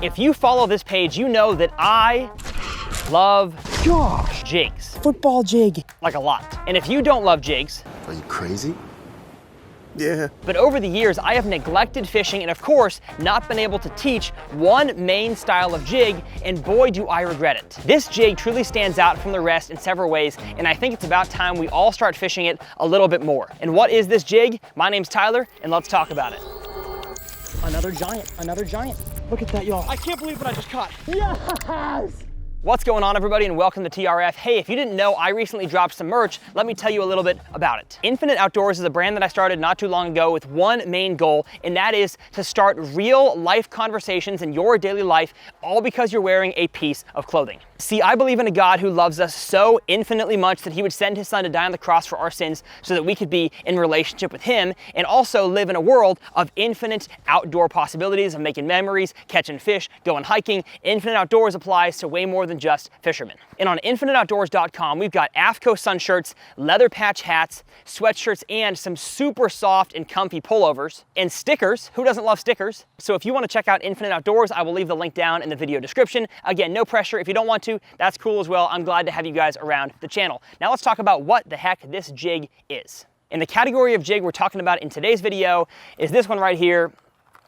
If you follow this page, you know that I love jigs. Football jig. Like a lot. And if you don't love jigs, are you crazy? Yeah. But over the years, I have neglected fishing and of course, not been able to teach one main style of jig, and boy, do I regret it. This jig truly stands out from the rest in several ways, and I think it's about time we all start fishing it a little bit more. And what is this jig? My name's Tyler, and let's talk about it. Another giant, another giant. Look at that, y'all. I can't believe what I just caught. Yes! What's going on, everybody, and welcome to TRF. Hey, if you didn't know, I recently dropped some merch. Let me tell you a little bit about it. Infinite Outdoors is a brand that I started not too long ago with one main goal, and that is to start real life conversations in your daily life, all because you're wearing a piece of clothing. See, I believe in a God who loves us so infinitely much that he would send his son to die on the cross for our sins so that we could be in relationship with him and also live in a world of infinite outdoor possibilities of making memories, catching fish, going hiking. Infinite Outdoors applies to way more than just fishermen. And on infiniteoutdoors.com, we've got AFCO sun shirts, leather patch hats, sweatshirts, and some super soft and comfy pullovers, and stickers. Who doesn't love stickers? So if you want to check out Infinite Outdoors, I will leave the link down in the video description. Again, no pressure. If you don't want to, that's cool as well. I'm glad to have you guys around the channel. Now let's talk about what the heck this jig is. And the category of jig we're talking about in today's video is this one right here.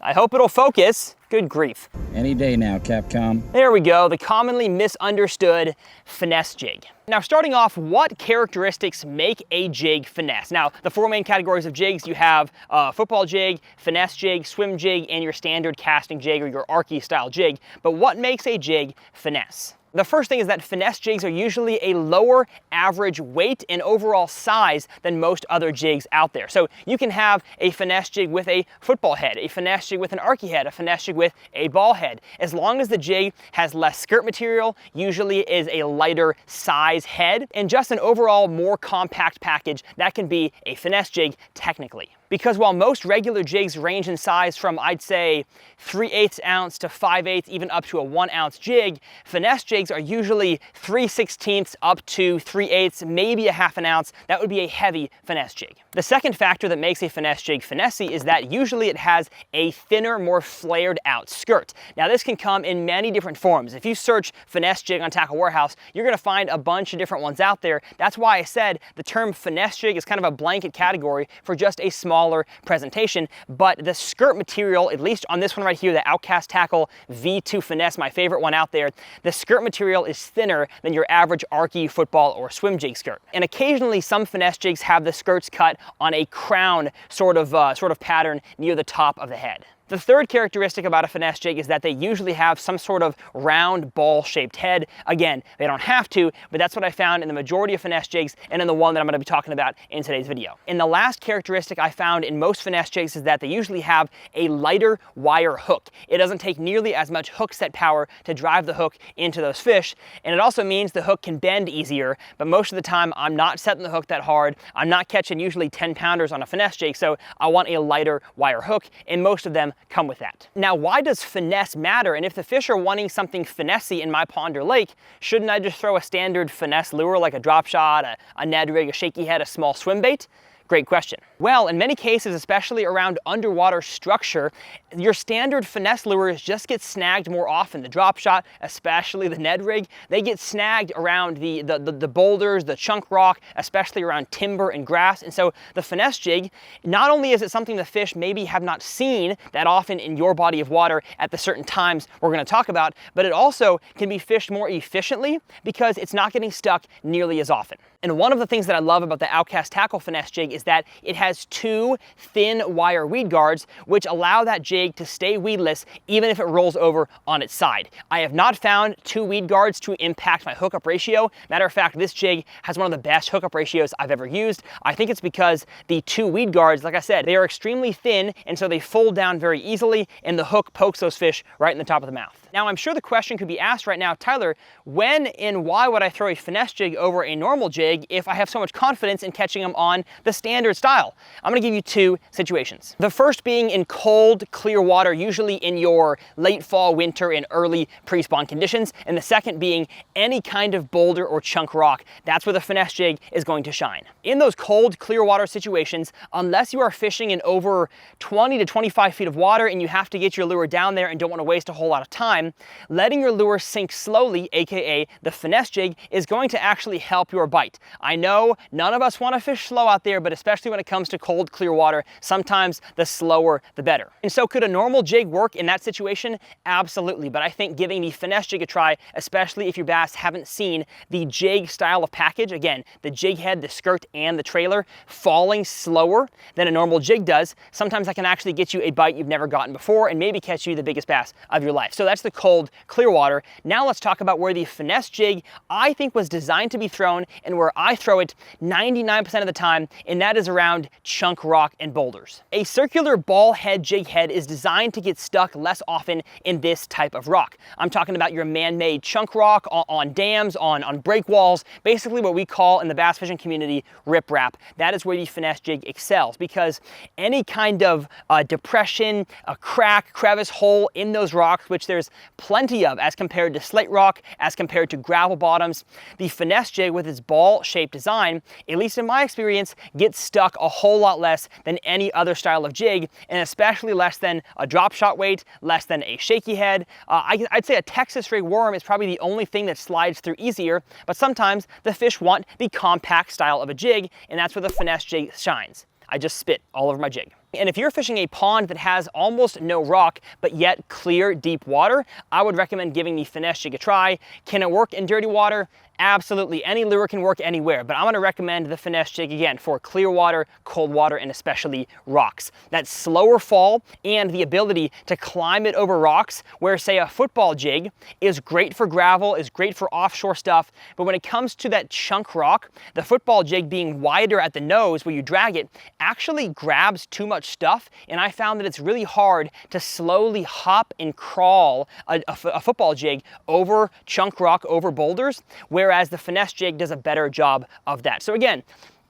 I hope it'll focus. Good grief. Any day now, Capcom. There we go, the commonly misunderstood finesse jig. Now, starting off, what characteristics make a jig finesse? Now, the four main categories of jigs, you have football jig, finesse jig, swim jig, and your standard casting jig or your Arky style jig. But what makes a jig finesse? The first thing is that finesse jigs are usually a lower average weight and overall size than most other jigs out there. So you can have a finesse jig with a football head, a finesse jig with an Arky head, a finesse jig with a ball head. As long as the jig has less skirt material, usually is a lighter size head, and just an overall more compact package, that can be a finesse jig technically. Because while most regular jigs range in size from, I'd say, 3/8 ounce to 5/8, even up to a 1 ounce jig, finesse jigs are usually 3/16 up to 3/8, maybe a half an ounce. That would be a heavy finesse jig. The second factor that makes a finesse jig finessey is that usually it has a thinner, more flared out skirt. Now this can come in many different forms. If you search finesse jig on Tackle Warehouse, you're gonna find a bunch of different ones out there. That's why I said the term finesse jig is kind of a blanket category for just a smaller presentation, but the skirt material, at least on this one right here, the Outcast Tackle V2 Finesse, my favorite one out there, the skirt material is thinner than your average Arky, football, or swim jig skirt. And occasionally some finesse jigs have the skirts cut on a crown sort of pattern near the top of the head. The third characteristic about a finesse jig is that they usually have some sort of round ball-shaped head. Again, they don't have to, but that's what I found in the majority of finesse jigs and in the one that I'm going to be talking about in today's video. And the last characteristic I found in most finesse jigs is that they usually have a lighter wire hook. It doesn't take nearly as much hook set power to drive the hook into those fish, and it also means the hook can bend easier, but most of the time I'm not setting the hook that hard. I'm not catching usually 10-pounders on a finesse jig, so I want a lighter wire hook, and most of them come with that. Now, why does finesse matter? And if the fish are wanting something finessey in my pond or lake, shouldn't I just throw a standard finesse lure like a drop shot, a Ned rig, a shaky head, a small swim bait? Great question. Well, in many cases, especially around underwater structure, your standard finesse lures just get snagged more often. The drop shot, especially the Ned rig, they get snagged around the boulders, the chunk rock, especially around timber and grass. And so the finesse jig, not only is it something the fish maybe have not seen that often in your body of water at the certain times we're going to talk about, but it also can be fished more efficiently because it's not getting stuck nearly as often. And one of the things that I love about the Outcast Tackle finesse jig is that it has two thin wire weed guards, which allow that jig to stay weedless even if it rolls over on its side. I have not found two weed guards to impact my hookup ratio. Matter of fact, this jig has one of the best hookup ratios I've ever used. I think it's because the two weed guards, like I said, they are extremely thin, and so they fold down very easily, and the hook pokes those fish right in the top of the mouth. Now, I'm sure the question could be asked right now, Tyler, when and why would I throw a finesse jig over a normal jig jig if I have so much confidence in catching them on the standard style? I'm gonna give you two situations. The first being in cold, clear water, usually in your late fall, winter, and early pre-spawn conditions. And the second being any kind of boulder or chunk rock. That's where the Finesse jig is going to shine. In those cold, clear water situations, unless you are fishing in over 20 to 25 feet of water and you have to get your lure down there and don't want to waste a whole lot of time, letting your lure sink slowly, aka the Finesse jig, is going to actually help your bite. I know none of us want to fish slow out there, but especially when it comes to cold, clear water, sometimes the slower the better. And so could a normal jig work in that situation? Absolutely, but I think giving the Finesse jig a try, especially if your bass haven't seen the jig style of package, again, the jig head, the skirt, and the trailer falling slower than a normal jig does, sometimes that can actually get you a bite you've never gotten before and maybe catch you the biggest bass of your life. So that's the cold, clear water. Now let's talk about where the Finesse jig, I think, was designed to be thrown and where I throw it 99% of the time, and that is around chunk rock and boulders. A circular ball head jig head is designed to get stuck less often in this type of rock. I'm talking about your man-made chunk rock on dams, on break walls, basically what we call in the bass fishing community riprap. That is where the Finesse jig excels, because any kind of depression, a crack, crevice, hole in those rocks, which there's plenty of as compared to slate rock, as compared to gravel bottoms, the Finesse jig with its ball-shaped design, at least in my experience, gets stuck a whole lot less than any other style of jig, and especially less than a drop shot weight, less than a shaky head. I'd say a Texas rig worm is probably the only thing that slides through easier, but sometimes the fish want the compact style of a jig, and that's where the Finesse jig shines. I just spit all over my jig. And if you're fishing a pond that has almost no rock, but yet clear, deep water, I would recommend giving the Finesse jig a try. Can it work in dirty water? Absolutely. Any lure can work anywhere, but I'm going to recommend the Finesse jig again for clear water, cold water, and especially rocks. That slower fall and the ability to climb it over rocks, where say a football jig is great for gravel, is great for offshore stuff, but when it comes to that chunk rock, the football jig being wider at the nose where you drag it actually grabs too much stuff, and I found that it's really hard to slowly hop and crawl a football jig over chunk rock, over boulders, whereas the Finesse jig does a better job of that. So again,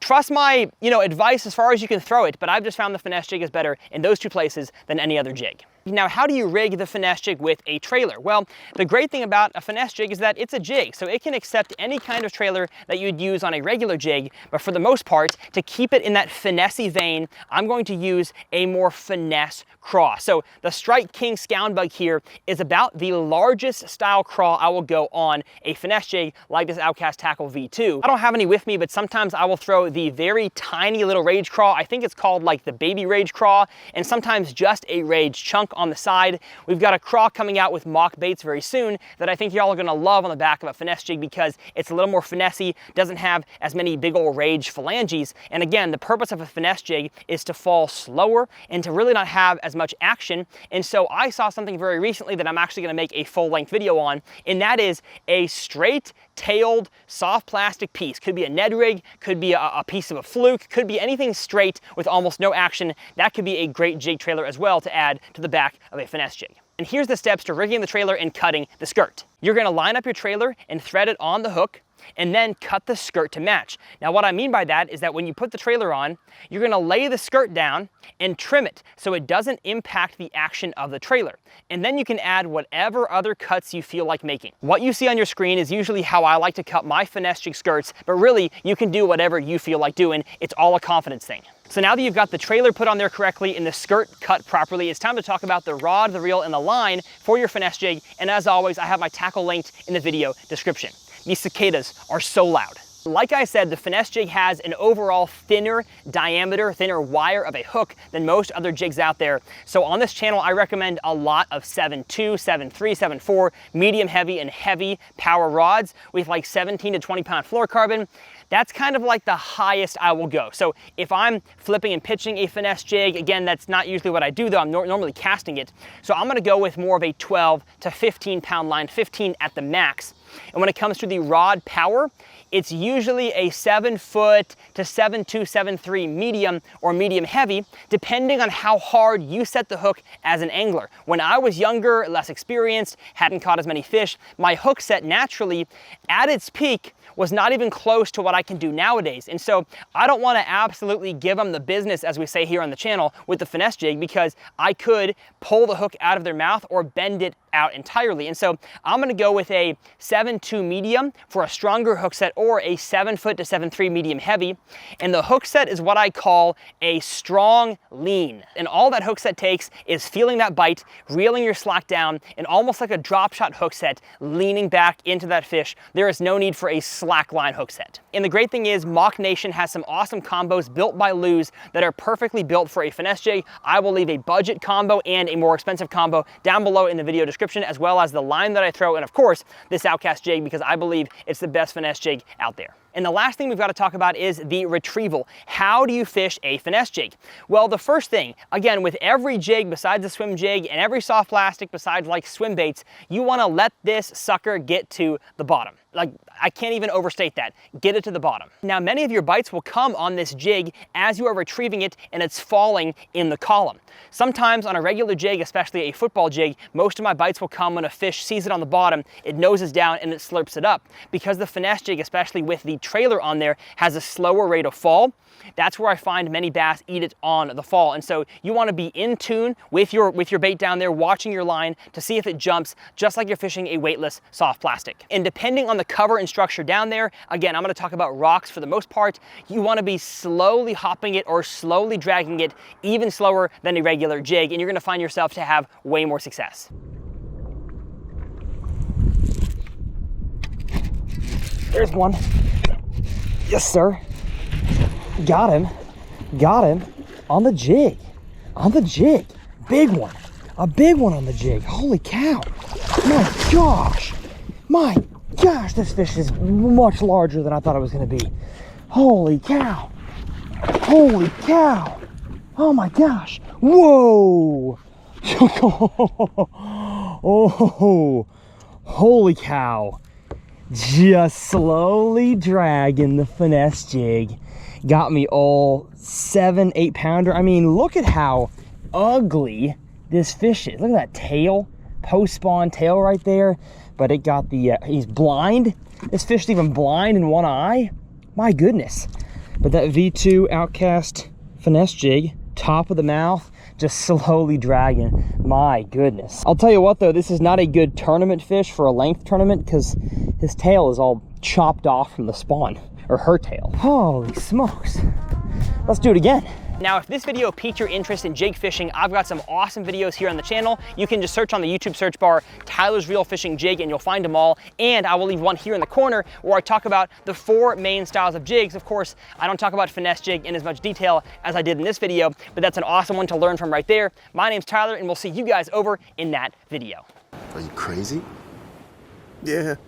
trust my advice as far as you can throw it, but I've just found the Finesse jig is better in those two places than any other jig. Now, how do you rig the Finesse jig with a trailer? Well, the great thing about a Finesse jig is that it's a jig, so it can accept any kind of trailer that you'd use on a regular jig, but for the most part, to keep it in that finesse-y vein, I'm going to use a more finesse craw. So the Strike King Scound Bug here is about the largest style craw I will go on a Finesse jig like this Outcast Tackle V2. I don't have any with me, but sometimes I will throw the very tiny little Rage craw. I think it's called like the baby Rage craw, and sometimes just a Rage chunk on the side. We've got a craw coming out with mock baits very soon that I think y'all are gonna love on the back of a Finesse jig because it's a little more finessey, doesn't have as many big old Rage phalanges. And again, the purpose of a Finesse jig is to fall slower and to really not have as much action. And so I saw something very recently that I'm actually gonna make a full-length video on, and that is a straight tailed soft plastic piece. Could be a Ned rig, could be a piece of a fluke, could be anything straight with almost no action. That could be a great jig trailer as well to add to the back of a Finesse jig. And here's the steps to rigging the trailer and cutting the skirt. You're gonna line up your trailer and thread it on the hook, and then cut the skirt to match. Now what I mean by that is that when you put the trailer on, you're gonna lay the skirt down and trim it so it doesn't impact the action of the trailer. And then you can add whatever other cuts you feel like making. What you see on your screen is usually how I like to cut my Finesse jig skirts, but really you can do whatever you feel like doing. It's all a confidence thing. So now that you've got the trailer put on there correctly and the skirt cut properly, it's time to talk about the rod, the reel, and the line for your Finesse jig. And as always, I have my tackle linked in the video description. These cicadas are so loud. Like I said, the Finesse jig has an overall thinner diameter, thinner wire of a hook than most other jigs out there. So on this channel, I recommend a lot of 7.2, 7.3, 7.4, medium heavy and heavy power rods with like 17 to 20 pound fluorocarbon. That's kind of like the highest I will go. So if I'm flipping and pitching a Finesse jig, again, that's not usually what I do though, I'm normally casting it. So I'm gonna go with more of a 12 to 15 pound line, 15 at the max. And when it comes to the rod power, it's usually a 7-foot to 7.2, 7.3 medium or medium heavy, depending on how hard you set the hook as an angler. When I was younger, less experienced, hadn't caught as many fish, my hook set naturally, at its peak, was not even close to what I can do nowadays. And so I don't want to absolutely give them the business, as we say here on the channel, with the finesse jig, because I could pull the hook out of their mouth or bend it out entirely. And so I'm going to go with a 7.2 medium for a stronger hook set, or a 7-foot to 7.3 medium heavy. And the hook set is what I call a strong lean. And all that hook set takes is feeling that bite, reeling your slack down, and almost like a drop shot hook set, leaning back into that fish. There is no need for a slack line hook set. And the great thing is, Mock Nation has some awesome combos built by Luz that are perfectly built for a finesse jig. I will leave a budget combo and a more expensive combo down below in the video description, as well as the line that I throw, and of course, this Outcast jig, because I believe it's the best finesse jig out there. And the last thing we've got to talk about is the Retrieval. How do you fish a finesse jig? Well, the first thing, again, with every jig besides the swim jig and every soft plastic besides like swim baits, you want to let this sucker get to the bottom. Like, I can't even overstate that. Get it to the bottom. Now, many of your bites will come on this jig as you are retrieving it and it's falling in the column. Sometimes on a regular jig, especially a football jig, most of my bites will come when a fish sees it on the bottom, it noses down and it slurps it up. Because the finesse jig, especially with the trailer on there, has a slower rate of fall, that's where I find many bass eat it on the fall. And so you want to be in tune with your bait down there, watching your line to see if it jumps, just like you're fishing a weightless soft plastic. And depending on the cover and structure down there, again, I'm going to talk about rocks for the most part, you want to be slowly hopping it or slowly dragging it, even slower than a regular jig, and you're going to find yourself to have way more success. There's one. Yes, sir. Got him. Got him. On the jig. On the jig. Big one. A big one on the jig. Holy cow. My gosh. My gosh, this fish is much larger than I thought it was going to be. Holy cow. Holy cow. Oh my gosh. Whoa. Oh. Holy cow. Just slowly dragging the finesse jig. Got me all 7-8 pounder. I mean, look at how ugly this fish is. Look at that tail, post spawn tail right there. But it got the, he's blind. This fish is even blind in one eye. My goodness. But that V2 Outcast finesse jig, top of the mouth, just slowly dragging. My goodness. I'll tell you what though, this is not a good tournament fish for a length tournament, because his tail is all chopped off from the spawn, or her tail. Holy smokes. Let's do it again. Now, if this video piqued your interest in jig fishing, I've got some awesome videos here on the channel. You can just search on the YouTube search bar, Tyler's Reel Fishing Jig, and you'll find them all. And I will leave one here in the corner where I talk about the 4 main styles of jigs. Of course, I don't talk about finesse jig in as much detail as I did in this video, but that's an awesome one to learn from right there. My name's Tyler, and we'll see you guys over in that video. Are you crazy? Yeah.